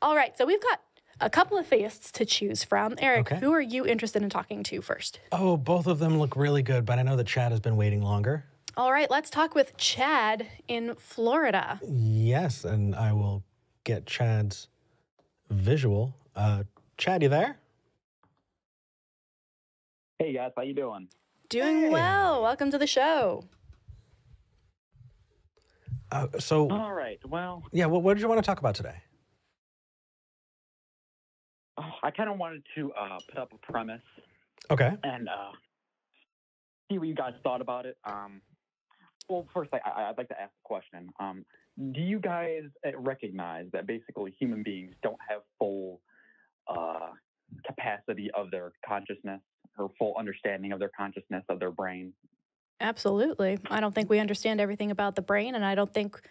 All right, so we've got a couple of theists to choose from. Eric, Okay. who are you interested in talking to first? Oh, both of them look really good, but I know that Chad has been waiting longer. All right, let's talk with Chad in Florida. Yes, and I will get Chad's visual. Chad, you there? Hey guys, how you doing? Doing well. Welcome to the show. So, All right. Well, yeah, what did you want to talk about today? I kind of wanted to put up a premise Okay. and see what you guys thought about it. Well, first, I'd like to ask a question. Do you guys recognize that basically human beings don't have full capacity of their consciousness or full understanding of their consciousness of their brain? Absolutely. I don't think we understand everything about the brain, and I think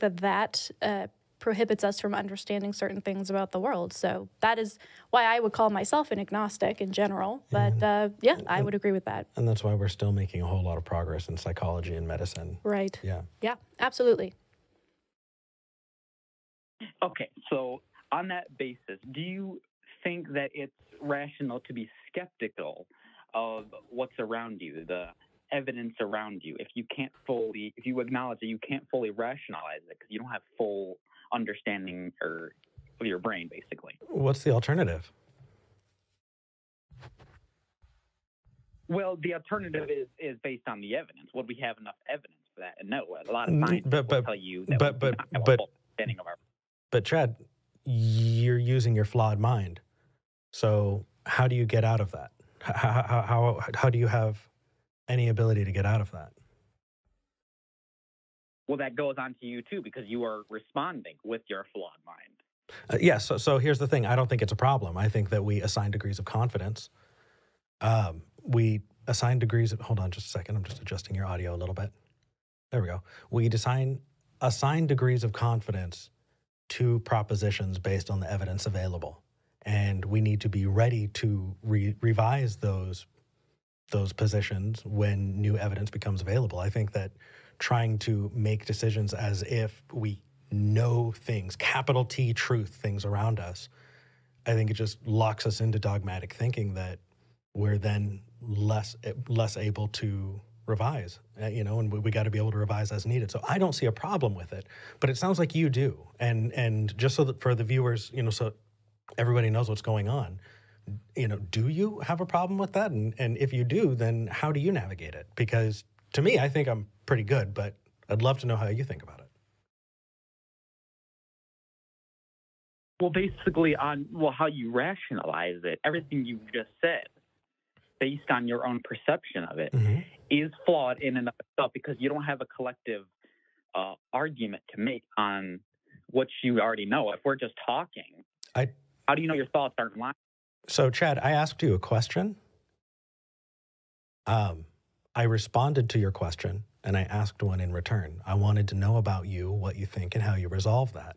that prohibits us from understanding certain things about the world. So that is why I would call myself an agnostic in general. But yeah, I would agree with that. And that's why we're still making a whole lot of progress in psychology and medicine. Right. Yeah. Yeah, absolutely. Okay, so on that basis, do you think that it's rational to be skeptical of what's around you, the evidence around you, if you acknowledge that you can't fully rationalize it because you don't have full understanding of your brain, basically? What's the alternative? Well, the alternative is based on the evidence. Would we have enough evidence for that? And no, a lot of scientists will tell you that we do not have a full understanding of our. But Chad, you're using your flawed mind. So how do you get out of that? How do you have any ability to get out of that? Well, that goes on to you too, because you are responding with your flawed mind. Yes. So here's the thing. I don't think it's a problem. I think that we assign degrees of confidence. We assign degrees of, hold on just a second. I'm just adjusting your audio a little bit. There we go. We assign degrees of confidence to propositions based on the evidence available. And we need to be ready to revise those positions when new evidence becomes available. I think that trying to make decisions as if we know things, capital T truth, things around us, I think it just locks us into dogmatic thinking that we're then less able to revise, and we got to be able to revise as needed. So I don't see a problem with it, but it sounds like you do. And just so that for the viewers, so everybody knows what's going on, do you have a problem with that? And if you do, then how do you navigate it? Because to me, I think I'm pretty good, but I'd love to know how you think about it. Well, basically how you rationalize it, everything you've just said, based on your own perception of it, is flawed in and of itself because you don't have a collective argument to make on what you already know. If we're just talking, how do you know your thoughts aren't lying? So, Chad, I asked you a question. I responded to your question, and I asked one in return. I wanted to know about you, what you think, and how you resolve that.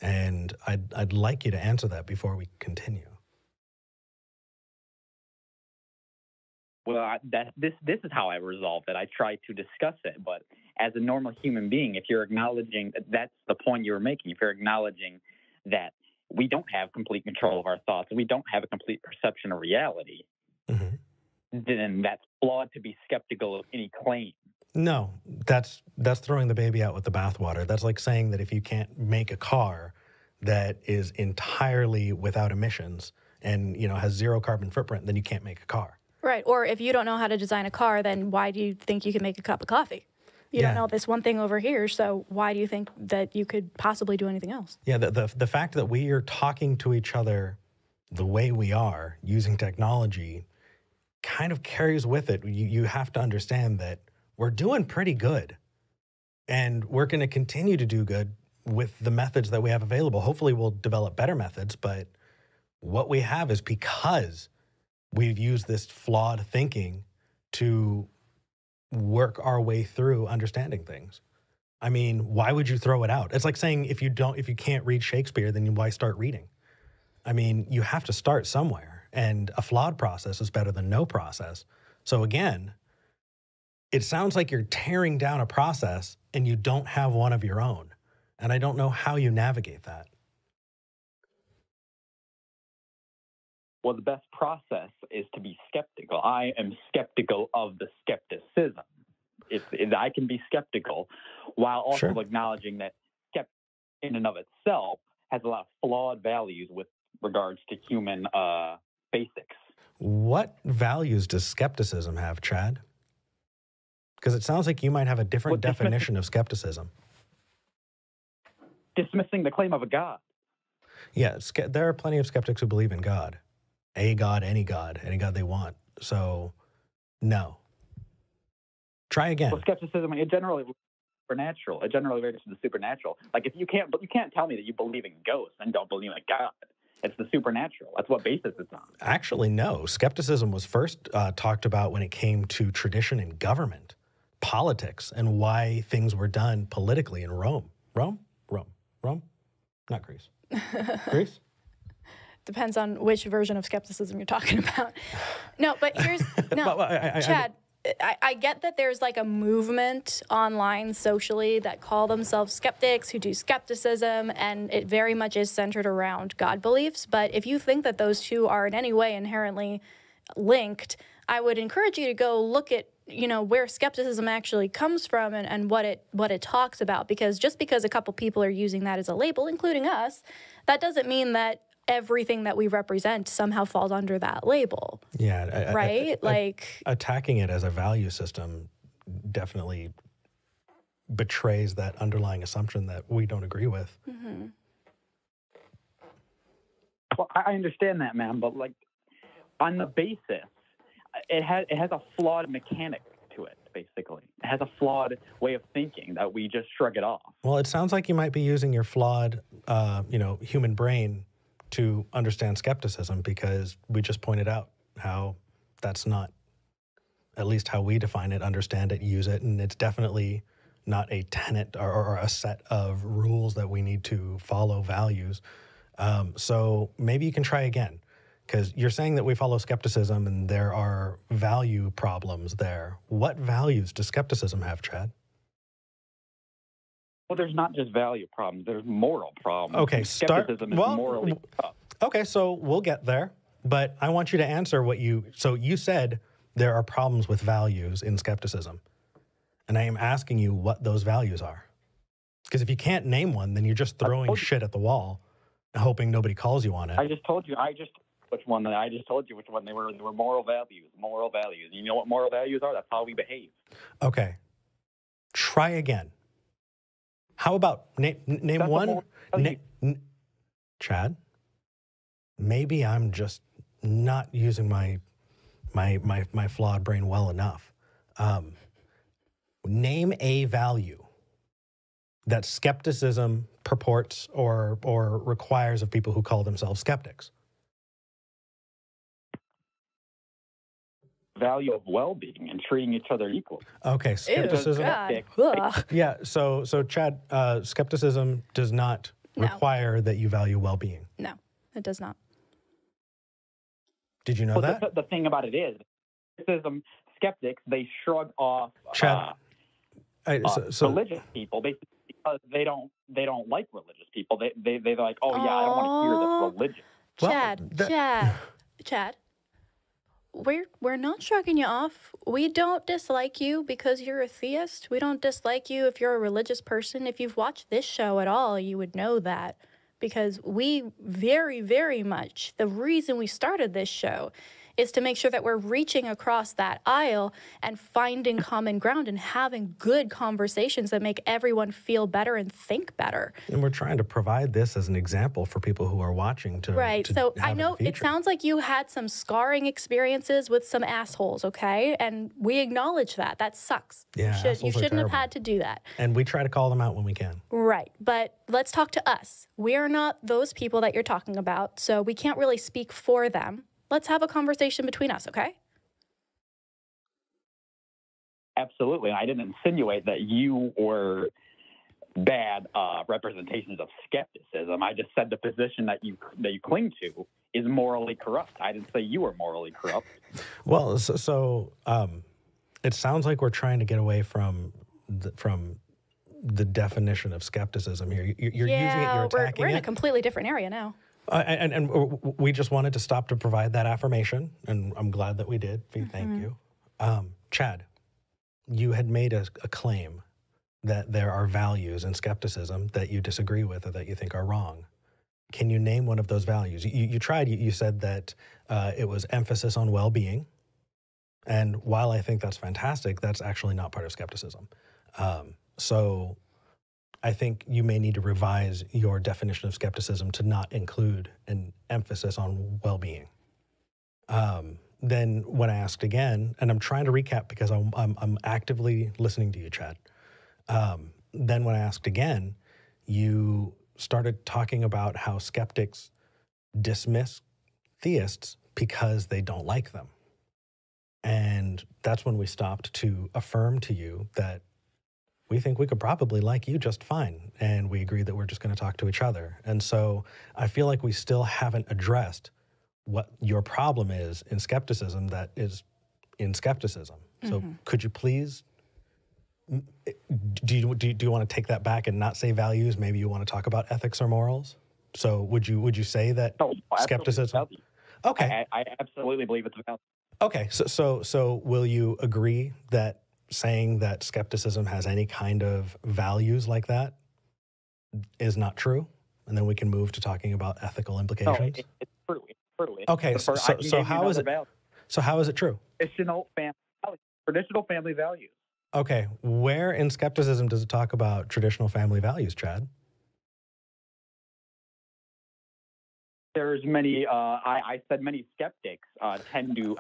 And I'd like you to answer that before we continue. Well, this is how I resolved it. I tried to discuss it, but as a normal human being, if you're acknowledging that's the point you were making, if you're acknowledging that we don't have complete control of our thoughts, we don't have a complete perception of reality, then that's flawed to be skeptical of any claim. No, that's throwing the baby out with the bathwater. That's like saying that if you can't make a car that is entirely without emissions and has zero carbon footprint, then you can't make a car. Right. Or if you don't know how to design a car, then why do you think you can make a cup of coffee? You don't know this one thing over here, so why do you think that you could possibly do anything else? Yeah, the fact that we are talking to each other the way we are using technology kind of carries with it. You have to understand that we're doing pretty good, and we're going to continue to do good with the methods that we have available. Hopefully we'll develop better methods, but what we have is because we've used this flawed thinking to work our way through understanding things. I mean, why would you throw it out? It's like saying if you can't read Shakespeare, then why start reading? I mean, you have to start somewhere, and a flawed process is better than no process. So again, it sounds like you're tearing down a process and you don't have one of your own. And I don't know how you navigate that. well, the best process is to be skeptical. I am skeptical of the skepticism. If I can be skeptical while also acknowledging that skepticism in and of itself has a lot of flawed values with regards to human basics. What values does skepticism have, Chad? Because it sounds like you might have a different definition of skepticism. Dismissing the claim of a God. Yeah, there are plenty of skeptics who believe in God. A God, any God they want. So, no. Try again. Well, skepticism, it generally supernatural. It generally relates to the supernatural. Like if you can't tell me that you believe in ghosts and don't believe in a God. It's the supernatural. That's what basis it's on. Actually, no. Skepticism was first talked about when it came to tradition in government, politics, and why things were done politically in Rome. Rome? Not Greece. Greece? Depends on which version of skepticism you're talking about. No, but here's, no, Chad, I get that there's like a movement online socially that call themselves skeptics who do skepticism, and it very much is centered around God beliefs. But if you think that those two are in any way inherently linked, I would encourage you to go look at, you know, where skepticism actually comes from and what it talks about. Because just because a couple people are using that as a label, including us, that doesn't mean that everything that we represent somehow falls under that label. Yeah. Right? Like attacking it as a value system definitely betrays that underlying assumption that we don't agree with. Mm-hmm. Well, I understand that, ma'am, but like on the basis, it has a flawed mechanic to it, basically. It has a flawed way of thinking that we just shrug it off. Well, it sounds like you might be using your flawed, human brain to understand skepticism, because we just pointed out how that's not, at least how we define it, understand it, use it, and it's definitely not a tenet or a set of rules that we need to follow, values. So maybe you can try again, because you're saying that we follow skepticism and there are value problems there. What values does skepticism have, Chad? Well, there's not just value problems. There's moral problems. Okay, skepticism is morally tough. Okay, so we'll get there, but I want you to answer so you said there are problems with values in skepticism, and I am asking you what those values are. Because if you can't name one, then you're just throwing shit at the wall, hoping nobody calls you on it. I just told you which one they were. They were moral values. Moral values. You know what moral values are? That's how we behave. Okay. Try again. How about name one? Chad, maybe I'm just not using my flawed brain well enough. Name a value that skepticism purports or requires of people who call themselves skeptics. Value of well-being and treating each other equal. Okay, skepticism. Yeah, so Chad, skepticism does not require that you value well-being. No, it does not. Did you know that? The thing about it is, skeptics, they shrug off Chad, religious people basically because they don't like religious people. They're like, oh yeah, I don't want to hear this religion. Chad. We're not shrugging you off. We don't dislike you because you're a theist. We don't dislike you if you're a religious person. If you've watched this show at all, you would know that, because we very, very much, the reason we started this show is to make sure that we're reaching across that aisle and finding common ground and having good conversations that make everyone feel better and think better. And we're trying to provide this as an example for people who are watching to Right. So I know it sounds like you had some scarring experiences with some assholes, okay? And we acknowledge that. That sucks. Yeah, you shouldn't have had to do that. And we try to call them out when we can. Right. But let's talk to us. We're not those people that you're talking about, so we can't really speak for them. Let's have a conversation between us, okay? Absolutely. I didn't insinuate that you were bad representations of skepticism. I just said the position that you cling to is morally corrupt. I didn't say you were morally corrupt. Well, so it sounds like we're trying to get away from the definition of skepticism here. You're using it. You're attacking it. We're in a completely different area now. And we just wanted to stop to provide that affirmation, and I'm glad that we did. Thank you. Chad, you had made a claim that there are values in skepticism that you disagree with or that you think are wrong. Can you name one of those values? You tried, you said that it was emphasis on well-being. And while I think that's fantastic, that's actually not part of skepticism. So I think you may need to revise your definition of skepticism to not include an emphasis on well-being. Then when I asked again, and I'm trying to recap because I'm actively listening to you, Chad. Then when I asked again, you started talking about how skeptics dismiss theists because they don't like them. And that's when we stopped to affirm to you that we think we could probably like you just fine. And we agreed that we're just going to talk to each other. And so I feel like we still haven't addressed what your problem is in skepticism that is in skepticism. So could you please, do you want to take that back and not say values? Maybe you want to talk about ethics or morals? So would you say that skepticism? Okay. I absolutely believe it's a value. Okay, so will you agree that saying that skepticism has any kind of values like that is not true? And then we can move to talking about ethical implications? No, it's true. It's true. Okay, so how is it? So how is it true? Traditional family values. Okay, where in skepticism does it talk about traditional family values, Chad? There's many, I said many skeptics tend to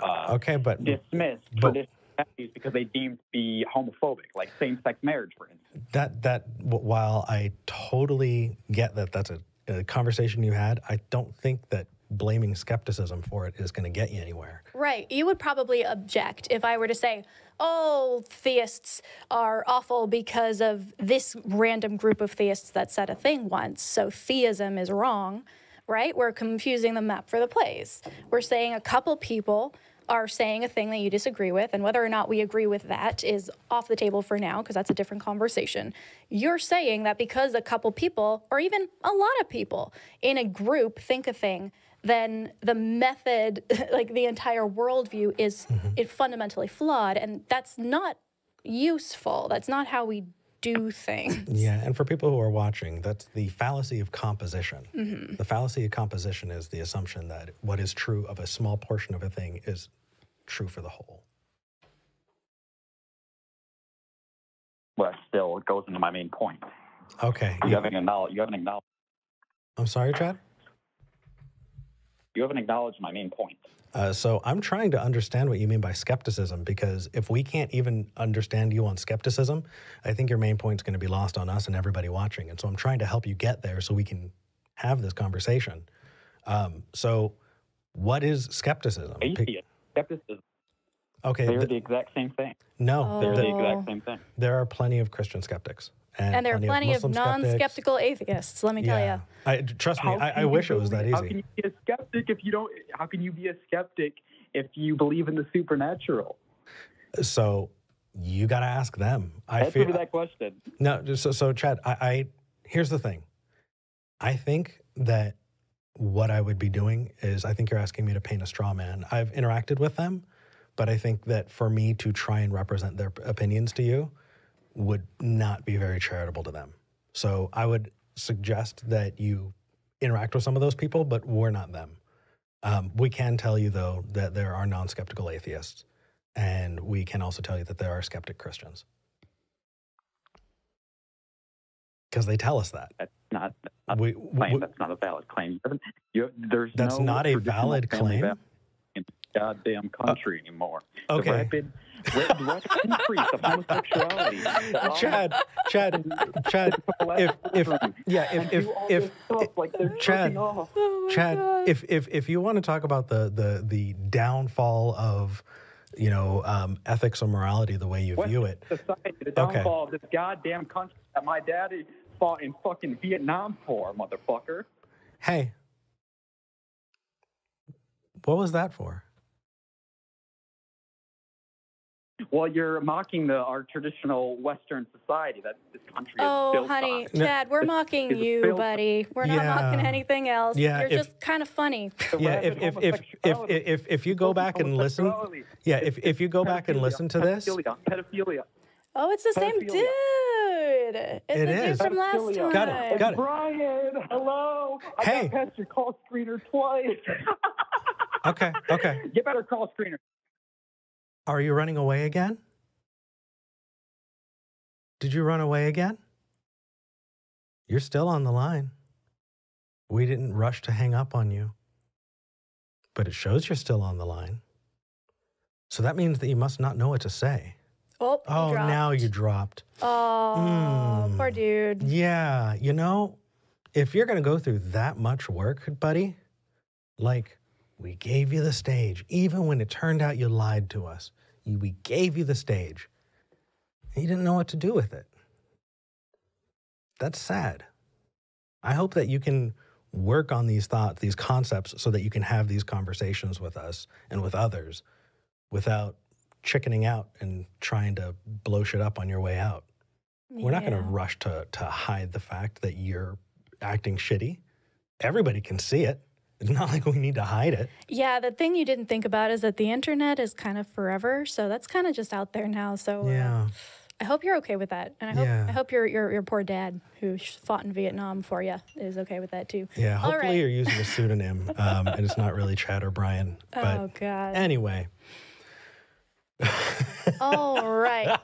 dismiss traditional values because they deem to be homophobic, like same-sex marriage, for instance. That while I totally get that that's a conversation you had, I don't think that blaming skepticism for it is going to get you anywhere. Right. You would probably object if I were to say, oh, theists are awful because of this random group of theists that said a thing once, so theism is wrong. Right? We're confusing the map for the plays. We're saying a couple people are saying a thing that you disagree with, and whether or not we agree with that is off the table for now, because that's a different conversation. You're saying that because a couple people, or even a lot of people in a group think a thing, then the method, like the entire worldview is fundamentally flawed, and that's not useful. That's not how we do things. Yeah, and for people who are watching, that's the fallacy of composition. The fallacy of composition is the assumption that what is true of a small portion of a thing is true for the whole. Well, still, it goes into my main point. Okay. You haven't acknowledged. I'm sorry, Chad? You haven't acknowledged my main point. So I'm trying to understand what you mean by skepticism, because if we can't even understand you on skepticism, I think your main point is going to be lost on us and everybody watching. And so I'm trying to help you get there so we can have this conversation. So what is skepticism? Atheist, skepticism. Okay. They're the exact same thing. No. They're the exact same thing. There are plenty of Christian skeptics. And there are plenty of non-skeptical atheists, let me tell you. Trust me, I wish it was that easy. How can you be a skeptic if you don't? How can you be a skeptic if you believe in the supernatural? So you got to ask them. Answer that question. No, so Chad, here's the thing. I think that what I would be doing is, I think you're asking me to paint a straw man. I've interacted with them, but I think that for me to try and represent their opinions to you would not be very charitable to them. So I would suggest that you interact with some of those people, but we're not them. We can tell you, though, that there are non-skeptical atheists, and we can also tell you that there are skeptic Christians. Because they tell us that. That's not a claim. That's not a valid claim. That's not a valid claim? In the goddamn country anymore. Okay. The rapid increase of homosexuality. Chad, if you want to talk about the downfall of, ethics or morality the way you view it. Society, the downfall of this goddamn country that my daddy fought in fucking Vietnam for, motherfucker. Hey. What was that for? Well, you're mocking our traditional Western society that this country is Oh, built honey, on. Chad, we're mocking you, buddy. We're not mocking anything else. Yeah, You're just kind of funny. Yeah, if you go back and listen, yeah, if you go back and listen to this, pedophilia. Oh, it's the same dude. It's It the is. dude from last time. Got it. Brian, hello. Hey. I got past your call screener twice. Okay. Get better call screener. Are you running away again? Did you run away again? You're still on the line. We didn't rush to hang up on you, but it shows you're still on the line. So that means that you must not know what to say. Oh, now you dropped. Oh, poor dude. Yeah, if you're going to go through that much work, buddy, like, we gave you the stage. Even when it turned out you lied to us, we gave you the stage. And you didn't know what to do with it. That's sad. I hope that you can work on these thoughts, these concepts, so that you can have these conversations with us and with others without chickening out and trying to blow shit up on your way out. Yeah. We're not going to rush to hide the fact that you're acting shitty. Everybody can see it. It's not like we need to hide it. Yeah, the thing you didn't think about is that the internet is kind of forever, so that's kind of just out there now. So I hope you're okay with that, and I hope your poor dad who fought in Vietnam for you is okay with that too. Yeah, hopefully you're using a pseudonym, and it's not really Chad or Brian. But oh God. Anyway. All right.